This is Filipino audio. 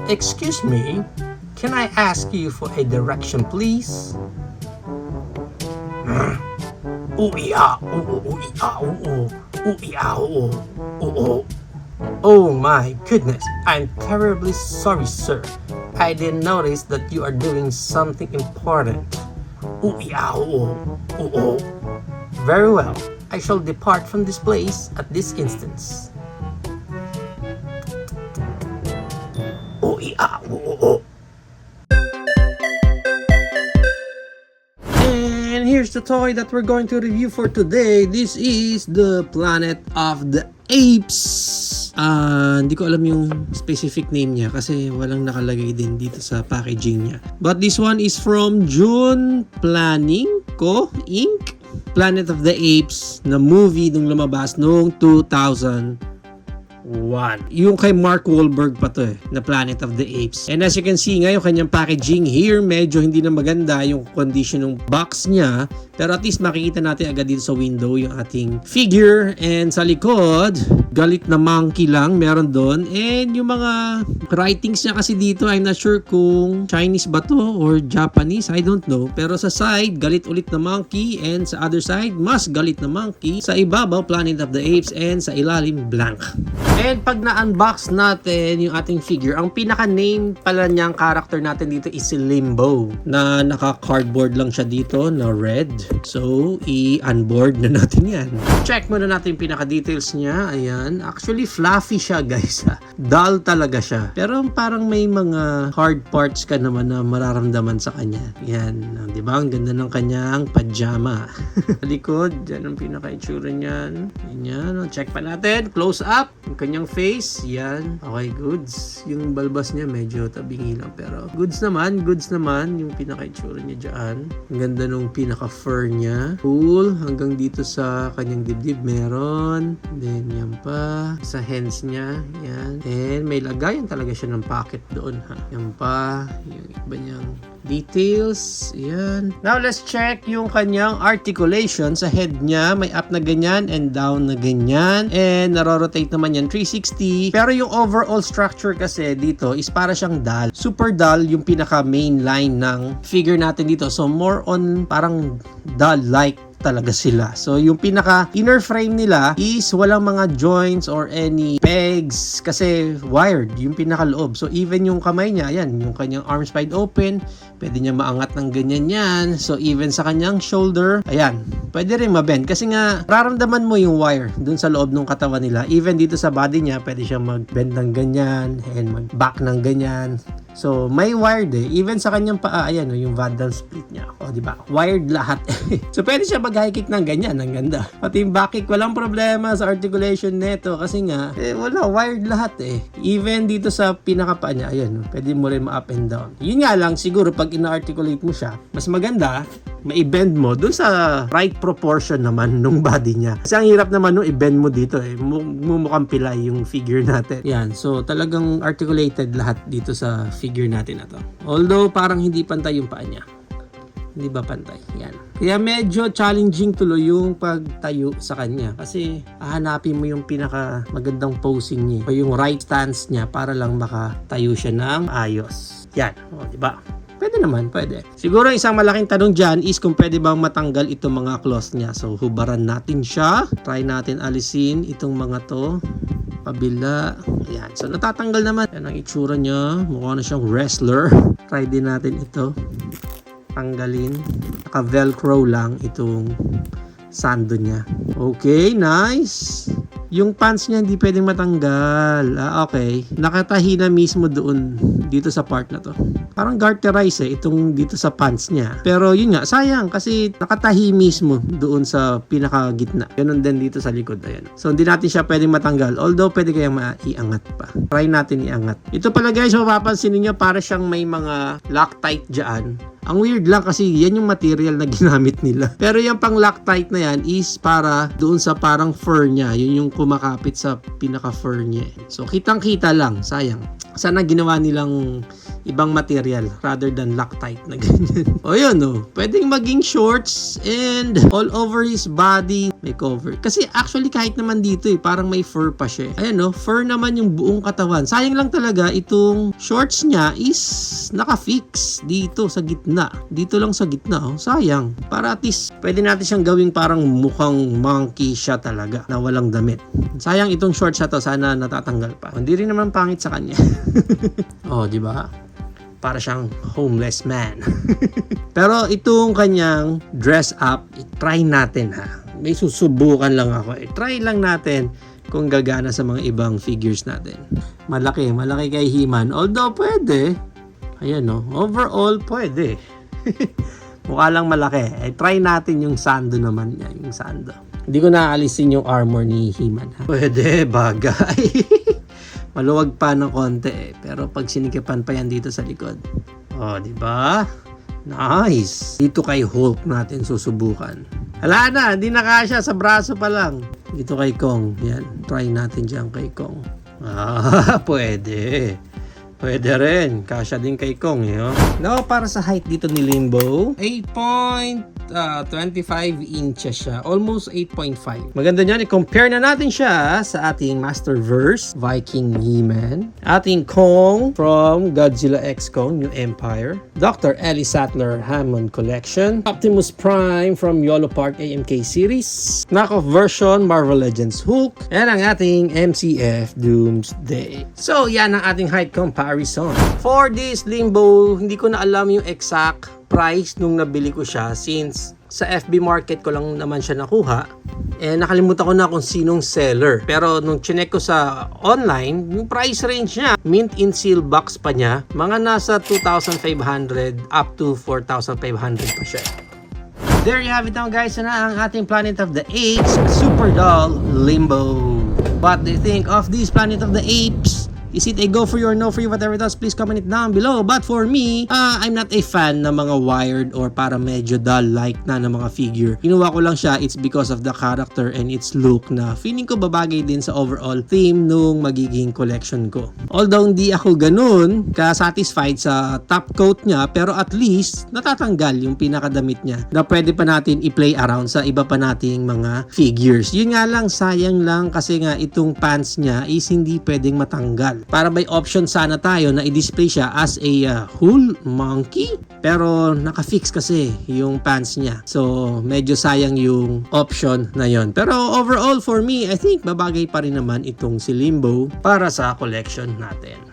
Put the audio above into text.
Excuse me. Can I ask you for a direction, please? Oh my goodness, I'm terribly sorry, sir. I didn't notice that you are doing something important. Very well, I shall depart from this place at this instance. And here's the toy that we're going to review for today. This is the Planet of the Apes. Hindi ko alam yung specific name niya kasi walang nakalagay din dito sa packaging niya. But this one is from June Planning Co. Inc. Planet of the Apes na movie nung lumabas noong 2001. Yung kay Mark Wahlberg pa to na Planet of the Apes. And as you can see nga yung kanyang packaging here, medyo hindi na maganda yung condition ng box niya. Pero at least makikita natin agad dito sa window yung ating figure. And sa likod, galit na monkey lang meron doon. And yung mga writings niya kasi dito, I'm not sure kung Chinese ba to or Japanese, I don't know. Pero sa side, galit ulit na monkey. And sa other side, mas galit na monkey. Sa ibabaw, Planet of the Apes. And sa ilalim, blank. And pag na-unbox natin yung ating figure, ang pinaka-name pala niyang character natin dito is si Limbo. Na naka-cardboard lang siya dito na red. So, i-unboard na natin yan. Check muna natin yung pinaka-details niya. Ayan. Actually, fluffy siya, guys. Dull talaga siya. Pero parang may mga hard parts ka naman na mararamdaman sa kanya. Yan. Diba? Ang ganda ng kanyang pajama. Sa likod, dyan ang pinaka-itsura niyan. Yan. Check pa natin. Close up. Yung kanyang face. Yan. Okay, goods. Yung balbas niya medyo tabingi lang. Pero goods naman. Yung pinaka-itsura niya dyan. Ang ganda nung pinaka-fur niya. Cool. Hanggang dito sa kanyang dibdib meron. Then yan pa. Sa hands niya. Yan. And may lagayan talaga siya ng pocket doon. Yan pa. Yung iba niyang details. Yan. Now let's check yung kanyang articulation. Sa head niya may up na ganyan and down na ganyan. And narorotate naman yan 360. Pero yung overall structure kasi dito is para siyang doll. Super doll yung pinaka main line ng figure natin dito. So more on parang doll-like talaga sila. So, yung pinaka inner frame nila is walang mga joints or any pegs kasi wired yung pinaka loob. So, even yung kamay niya, ayan, yung kanyang arms wide open, pwede niya maangat ng ganyan yan. So, even sa kanyang shoulder, ayan, pwede rin mabend kasi nga, raramdaman mo yung wire dun sa loob ng katawan nila. Even dito sa body niya, pwede siya mag-bend ng ganyan and mag-back ng ganyan. So, may wired eh. Even sa kanyang paa, ayan, yung Vandal split niya. O, diba? Wired lahat. So, pwede siya mag-high kick ng ganyan. Ang ganda. Pati yung back kick, walang problema sa articulation neto. Kasi nga, wala. Wired lahat eh. Even dito sa pinakapaa niya, ayan, pwede mo rin ma-up and down. Yun nga lang, siguro, pag ina-articulate mo siya, mas maganda, ma-bend mo dun sa right proportion naman nung body niya. Kasi ang hirap naman nung i-bend mo dito eh. Mumukhang pilay yung figure natin. Yan. So, talagang articulated lahat dito sa figure natin na to. Although, parang hindi pantay yung paa niya. Hindi ba pantay? Yan. Kaya medyo challenging tuloy yung pagtayo sa kanya. Kasi, hahanapin mo yung pinaka magandang posing niya. O yung right stance niya para lang makatayo siya ng ayos. Yan. O, diba? Pwede naman, pwede. Siguro isang malaking tanong dyan is kung pwede bang matanggal itong mga claws niya. So, hubaran natin siya. Try natin alisin itong mga to. Kabila. Ayan. So, natatanggal naman. Yan ang itsura niya. Mukha na siyang wrestler. Try din natin ito. Tanggalin. Naka-velcro lang itong sando niya. Okay, nice. Yung pants niya hindi pwedeng matanggal. Okay. Nakatahi na mismo doon dito sa part na to. Parang garterize itong dito sa pants niya. Pero yun nga, sayang kasi nakatahi mismo doon sa pinakagitna. Ganun din dito sa likod. Ayan. So hindi natin siya pwedeng matanggal. Although pwede kayang maiangat pa. Try natin iangat. Ito pala guys, mapapansin niyo para siyang may mga Loctite dyan. Ang weird lang kasi yan yung material na ginamit nila. Pero yung pang Loctite na yan is para doon sa parang fur niya. Yun yung kumakapit sa pinaka-fur niya. So kitang-kita lang. Sayang. Sana ginawa nilang ibang material rather than Loctite na ganyan. O yun o. Pwedeng maging shorts and all over his body. may cover. Kasi actually kahit naman dito parang may fur pa siya. Ayan no, fur naman yung buong katawan. Sayang lang talaga itong shorts niya is naka-fix dito sa gitna. Dito lang sa gitna oh. Sayang. Para at least pwede natin siyang gawing parang mukhang monkey siya talaga na walang damit. Sayang itong shorts na to, sana natatanggal pa. Hindi rin naman pangit sa kanya. Oh, di ba? Para siyang homeless man. Pero itong kanyang dress up, try natin ha. May susubukan lang ako. Try lang natin kung gagana sa mga ibang figures natin. Malaki kay He-Man. Although pwede. Ayan no, overall pwede. Mukha lang malaki. Try natin yung sando naman niya, yung sando. Hindi ko naalisin yung armor ni He-Man ha. Pwede, bagay. Maluwag pa ng konti pero pag sinikipan pa yan dito sa likod. Oh, di ba? Nice. Dito kay Hulk natin susubukan. Hala na, hindi na kasya sa braso pa lang. Dito kay Kong. Yan, try natin diyan kay Kong. Pwede. Pwede rin. Kasya din kay Kong, eh. Oh. No, para sa height dito ni Limbo, 8.25 inches siya. Almost 8.5. Maganda niyan. I-compare na natin siya sa ating Masterverse, Viking He-Man. Ating Kong from Godzilla X Kong, New Empire. Dr. Ellie Sattler Hammond Collection. Optimus Prime from YOLO Park AMK series. Knockoff version, Marvel Legends Hulk. And ang ating MCF Doomsday. So, yan ang ating height comparison. For this Limbo, hindi ko na alam yung exact price nung nabili ko siya since sa FB Market ko lang naman siya nakuha. Nakalimutan ko na kung sinong seller. Pero nung chinek ko sa online, yung price range niya, mint in seal box pa niya, mga nasa 2,500 up to 4,500 pa siya. There you have it now guys, na ang ating Planet of the Apes Super Doll Limbo. What do you think of this Planet of the Apes? Is it a go for you or no for you? Whatever it is, please comment it down below. But for me, I'm not a fan ng mga wired or para medyo doll-like na ng mga figure. Kinuha ko lang siya, it's because of the character and its look na feeling ko babagay din sa overall theme nung magiging collection ko. Although hindi ako ganun ka-satisfied sa top coat niya, pero at least natatanggal yung pinakadamit niya na pwede pa natin i-play around sa iba pa nating mga figures. Yun nga lang, sayang lang kasi nga itong pants niya is hindi pwedeng matanggal. Para may option sana tayo na i-display siya as a whole monkey. Pero naka-fix kasi yung pants niya. So medyo sayang yung option na yon. Pero overall for me, I think babagay pa rin naman itong si Limbo para sa collection natin.